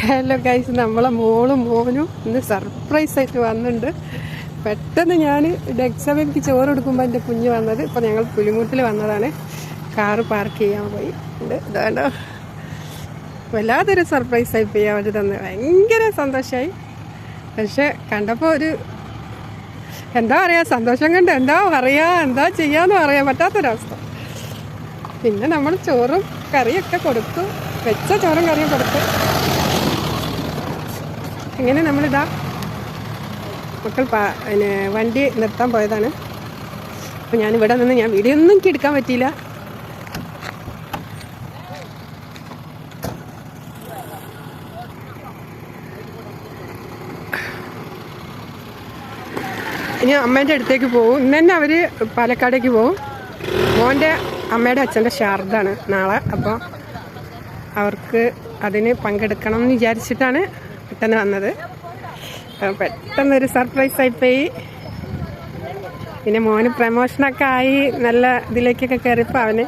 Hello guys, നമ്മളെ മോളും മോനും ഇന്ന് സർപ്രൈസ് ആയിട്ട് വന്നിട്ടുണ്ട്. പെട്ടെന്ന് ഞാൻ എക്സാമിക്ക് ചോറ് കൊടുക്കുമ്പോൾ എൻ്റെ കുഞ്ഞ് വന്നത്. ഇപ്പോൾ ഞങ്ങൾ പുലിമുട്ടിൽ വന്നതാണ്. കാറ് പാർക്ക് ചെയ്യാൻ പോയി ഉണ്ട്. ഇതാണ്ടോ, വല്ലാതൊരു സർപ്രൈസായി പോയി അവർ തന്നെ. ഭയങ്കര സന്തോഷമായി. പക്ഷെ കണ്ടപ്പോൾ ഒരു എന്താ പറയുക, സന്തോഷം കണ്ട് എന്താ പറയുക, എന്താ ചെയ്യാന്ന് പറയാൻ പറ്റാത്തൊരവസ്ഥ. പിന്നെ നമ്മൾ ചോറും കറിയൊക്കെ കൊടുത്തു, വെച്ച ചോറും കറിയും കൊടുത്തു. ഇങ്ങനെ നമ്മളിതാ മക്കൾ പിന്നെ വണ്ടി നിർത്താൻ പോയതാണ്. അപ്പോൾ ഞാനിവിടെ നിന്ന് ഞാൻ വീഡിയോ ഒന്നും എനിക്ക് എടുക്കാൻ പറ്റിയില്ല. ഇനി അമ്മേൻ്റെ അടുത്തേക്ക് പോകും. ഇന്ന് തന്നെ അവർ പാലക്കാടേക്ക് പോകും. മോൻ്റെ അമ്മയുടെ അച്ഛൻ്റെ ശ്രാദ്ധാണ് നാളെ. അപ്പോൾ അവർക്ക് അതിന് പങ്കെടുക്കണം എന്ന് വിചാരിച്ചിട്ടാണ് പെട്ടെന്ന് വന്നത്. പെട്ടെന്നൊരു സർപ്രൈസായിപ്പോയി. പിന്നെ മോന് പ്രമോഷനൊക്കെ ആയി നല്ല ഇതിലേക്കൊക്കെ കയറിയപ്പോൾ അവന്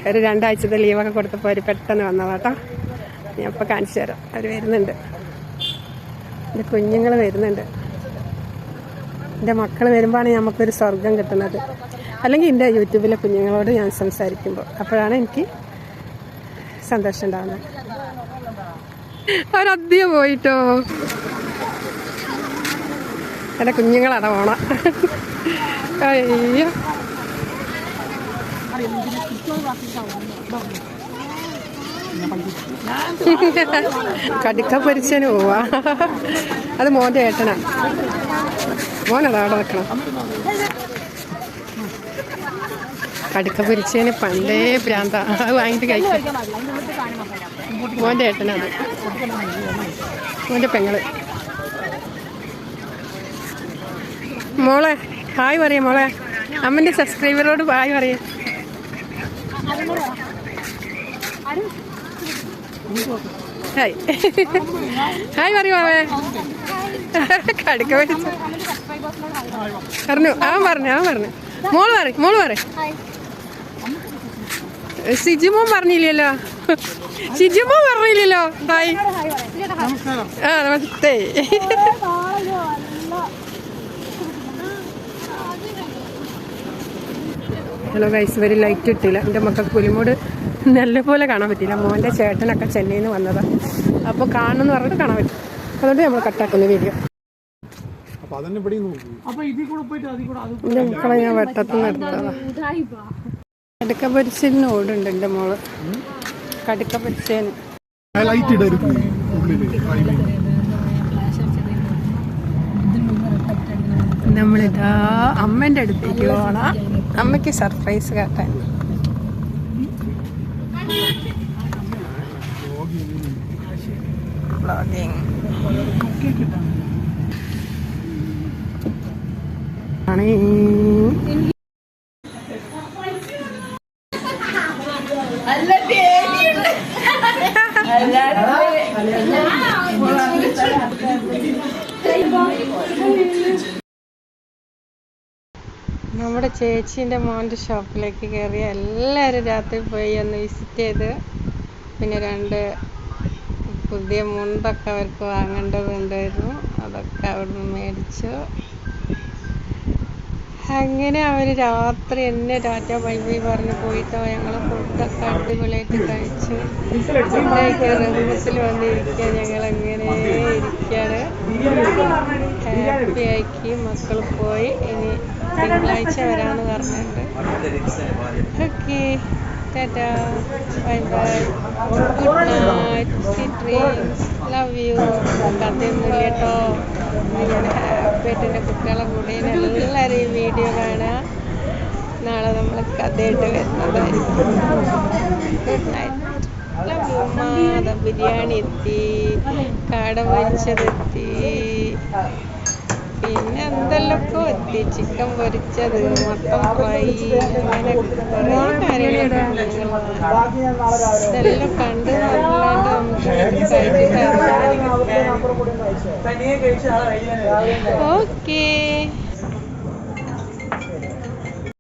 ഒരു 2 ആഴ്ചത്തെ ലീവൊക്കെ കൊടുത്തപ്പോൾ അവർ പെട്ടെന്ന് വന്നതാട്ടോ. ഞാൻ ഇപ്പോൾ കാണിച്ചു തരാം. അവർ വരുന്നുണ്ട്, എൻ്റെ കുഞ്ഞുങ്ങൾ വരുന്നുണ്ട്. എൻ്റെ മക്കൾ വരുമ്പോഴാണ് നമുക്കൊരു സ്വർഗം കിട്ടുന്നത്. അല്ലെങ്കിൽ എൻ്റെ യൂട്യൂബിലെ കുഞ്ഞുങ്ങളോട് ഞാൻ സംസാരിക്കുമ്പോൾ അപ്പോഴാണ് എനിക്ക് സന്തോഷം ഉണ്ടാകുന്നത്. അവരധികം പോയിട്ടോ. എൻ്റെ കുഞ്ഞുങ്ങളാണ് പോണ. അയ്യോ, കടുക്ക പൊരിച്ചതിന് പോവാ. അത് മോൻ്റെ ഏട്ടനാ. മോനതാ അവിടെ വെക്കണം. കടുക്ക പൊരിച്ചതിന് പണ്ടേ ഭ്രാന്ത. അത് വാങ്ങിയിട്ട് കഴിക്കും. മോൻ്റെ ഏട്ടനാണ്, മോൻ്റെ പെങ്ങള്. മോളെ ഹായ് പറയാം. മോളെ അമ്മൻ്റെ സബ്സ്ക്രൈബറോട് ഹായ് പറയാം. ഹായ് ഹായ് പറയുമേ. കടുക്ക പൊരിച്ച പറഞ്ഞു. അവൻ പറഞ്ഞു. മോള് പറയും. സിജുമോൻ പറഞ്ഞില്ലല്ലോ. ഹായ്. ആ നമസ്തേ. ഹലോ ഗൈസ്, ഇവർ ലൈറ്റ് ഇട്ടില്ല. എൻ്റെ മക്കൾക്ക് പുലിമൂട് നല്ലപോലെ കാണാൻ പറ്റില്ല. മോൻ്റെ ചേട്ടനൊക്കെ ചെന്നൈയിൽ നിന്ന് വന്നതാണ്. അപ്പോൾ കാണുമെന്ന് പറഞ്ഞിട്ട് കാണാൻ പറ്റും. അതുകൊണ്ട് നമ്മൾ കട്ടാക്കുന്ന വീഡിയോ. എൻ്റെ മക്കളെ ഞാൻ വെട്ടത്തുനിന്ന് എടുത്തതാണ്. കടുക്ക പൊരിച്ചതിന് ഓടുണ്ട് എൻ്റെ മോള്. കടുക്ക പൊരിച്ചതിന് നമ്മളിതാ അമ്മേൻ്റെ അടുത്തേക്ക് പോകണം. അമ്മയ്ക്ക് സർപ്രൈസ് കാട്ടാൻ. വ്ളോഗിങ് ആണ്. നമ്മുടെ ചേച്ചീൻ്റെ മോൻ്റെ ഷോപ്പിലേക്ക് കയറി എല്ലാവരും രാത്രി പോയി ഒന്ന് വിസിറ്റ് ചെയ്ത്. പിന്നെ 2 പുതിയ മുണ്ടൊക്കെ അവർക്ക് വാങ്ങേണ്ടതുണ്ടായിരുന്നു. അതൊക്കെ അവിടുന്ന് മേടിച്ചു. അങ്ങനെ അവർ രാത്രി എന്നെ ടാറ്റ ബൈ ബൈ പറഞ്ഞ് പോയിട്ടോ. ഞങ്ങൾ ഫുഡൊക്കെ അടിപൊളിയായിട്ട് കഴിച്ചു. ഫുഡൊക്കെ റൂമത്തിൽ വന്നിരിക്കുക. ഞങ്ങളങ്ങനെ ഇരിക്കുകയാണ്. ഹാപ്പി ആക്കി മക്കൾ പോയി. ഇനി തിങ്കളാഴ്ച വരാമെന്ന് പറഞ്ഞിട്ടുണ്ട്. Okay, tata bye bye, good night, sweet dreams, love you. കഥയൊന്നുമില്ല കേട്ടോ. ഞാൻ ഹാപ്പി ആയിട്ട് എൻ്റെ കുട്ടികളെ കൂടെ എല്ലാവരും ഈ വീഡിയോ കാണുക. നാളെ നമ്മൾ കഥയായിട്ട് വരുന്നതായിരിക്കും. Good night, love you. മാത ബിരിയാണി എത്തി, കാട പൊരിച്ചതെത്തി, പിന്നെ എന്തെല്ലൊക്കെ എത്തി. ചിക്കൻ പൊരിച്ചത്, മട്ടൻ ഫ്രൈ, അങ്ങനെ കുറേ കാര്യങ്ങളുണ്ട്. ഇതെല്ലാം കണ്ട് നല്ലാണ്ട് നമുക്ക് കഴിച്ചിട്ട്. ഓക്കേ.